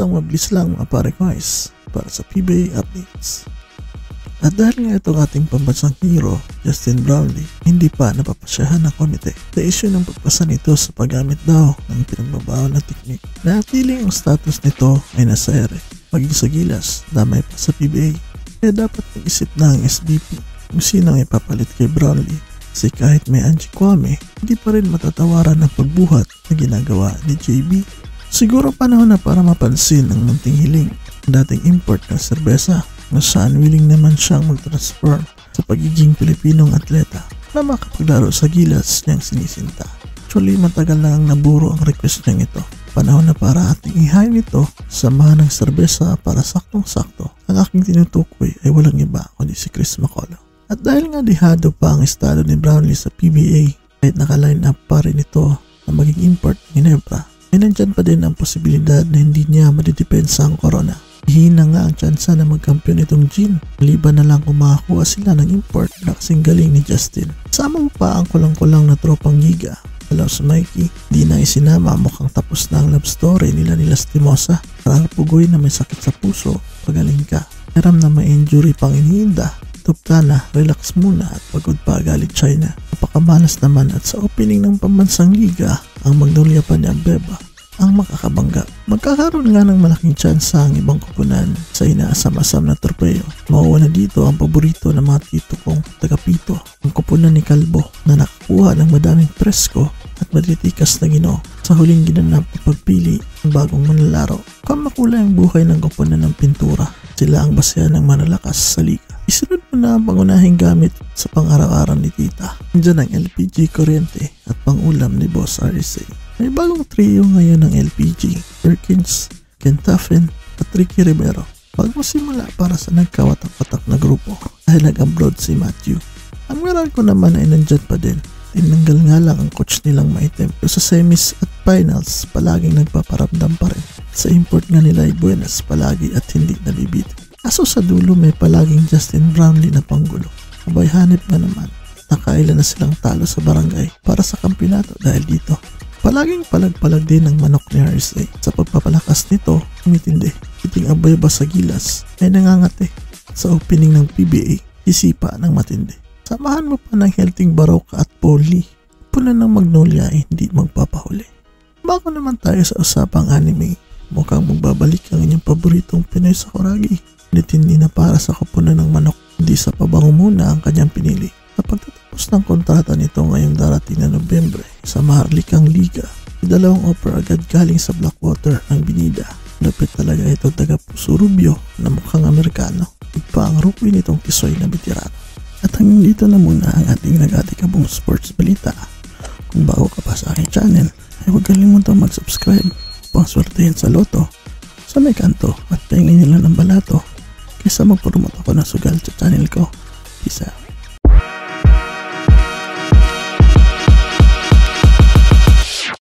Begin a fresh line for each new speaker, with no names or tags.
Isang mabilis lang mga pare guys para sa PBA updates. At dahil nga itong ating pambansang hero, Justin Brownlee, hindi pa napapasyahan ng komite sa issue ng pagpasa nito sa paggamit daw ng pinagbabawal na teknik. Natiling ang status nito ay nasa ere, maging sa gilas, damay pa sa PBA. Kaya dapat mag-isip na ang SBP kung sino ang ipapalit kay Brownlee. Kasi kahit may Angie Kwame, hindi pa rin matatawaran ang pagbuhat na ginagawa ni JB. Siguro panahon na para mapansin ang munting hiling ng dating import ng serbesa na saan willing naman siyang mag-transfer sa pagiging Pilipinong atleta na makapaglaro sa gilas niyang sinisinta. Actually, matagal na ang naburo ang request niyang ito. Panahon na para ating ihain ito sa samahan ng serbesa para saktong-sakto. Ang aking tinutukoy ay walang iba kundi si Chris Macaulay. At dahil nga dihado pa ang estado ni Brownlee sa PBA, kahit naka-line up pa rin ito na maging import ng Ginebra, ay nandyan pa din ang posibilidad na hindi niya madidepensa ang corona. Hihina nga ang tsansa na magkampiyon itong Jin, maliban na lang kung makakuha sila ng import na kasing galing ni Justin. Sama mo pa ang kulang-kulang na tropang Giga. Hello sa Mikey, di na isinama, mukhang tapos na ang love story nila Lastimosa. Para pugoy na may sakit sa puso, pagaling ka. Meram na may injury pang iniinda. Top ka na, relax muna at pagod pa galing China. Napakamalas naman at sa opening ng pambansang liga, ang Magnolia pa ni Abeba ang makakabangga. Magkakaroon nga ng malaking tsansa ang ibang kupunan sa inaasam-asam na torpeo. Mauuna dito ang paborito ng mga tito kong taga-Pito, ang kupunan ni Calvo na nakakuha ng madaming presko at matitikas na Ginoo sa huling ginanap na pagpili ng bagong manlalaro. Kung makulay ang buhay ng kupunan ng pintura, sila ang basehan ng manlalakas sa liga. Isunod mo na ang pangunahing gamit sa pang-araw-araw ni Tita. Nandiyan ang LPG kuryente at pang-ulam ni Boss RSA. May bagong trio ngayon ng LPG, Perkins, Kentafen at Ricky Rivero. Bago simula para sa nagkawatak-watak na grupo dahil nag-abroad si Matthew. Ang meral ko naman ay nandyan pa din. Tinanggal nga lang ang coach nilang maitim. Pero sa semis at finals, palaging nagpaparamdam pa rin. Sa import nga nila ay buenas palagi at hindi nabibito. Kaso sa dulo may palaging Justin Brownlee na panggulo. Abay hanip nga naman. Nakailan na silang talo sa barangay para sa kampyonato dahil dito. Palaging palag-palag din ang manok ni RSA. Sa pagpapalakas nito, umitindi. Iting Abeba sa gilas ay nangangati. Sa opening ng PBA, isipa ng matindi. Samahan mo pa ng healthy Baroka at Poli. Punan ng Magnolia ay hindi magpapahuli. Bago naman tayo sa usapang anime, mukhang magbabalik ang inyong paboritong Pinoy Sakuragi. Nitindi na para sa kupunan ng manok, hindi sa pabango muna ang kanyang pinili. Sa pagtatapos ng kontrata nito ngayong darating na Nobyembre sa Maharlikang Liga, dalawang offer agad galing sa Blackwater ng Binida. Lapit talaga itong taga-Puso Rubio na mukhang Amerikano. Igpa ang rookie nitong Tisoy na veterano. At hanggang dito na muna ang ating nag-atikabong sports balita. Kung bago ka pa sa aking channel, ay huwag kalimutang mag-subscribe upang swertehin sa loto sa may kanto at pahingin nila ng balato kaysa magpromote ako ng sugal sa channel ko. Peace out.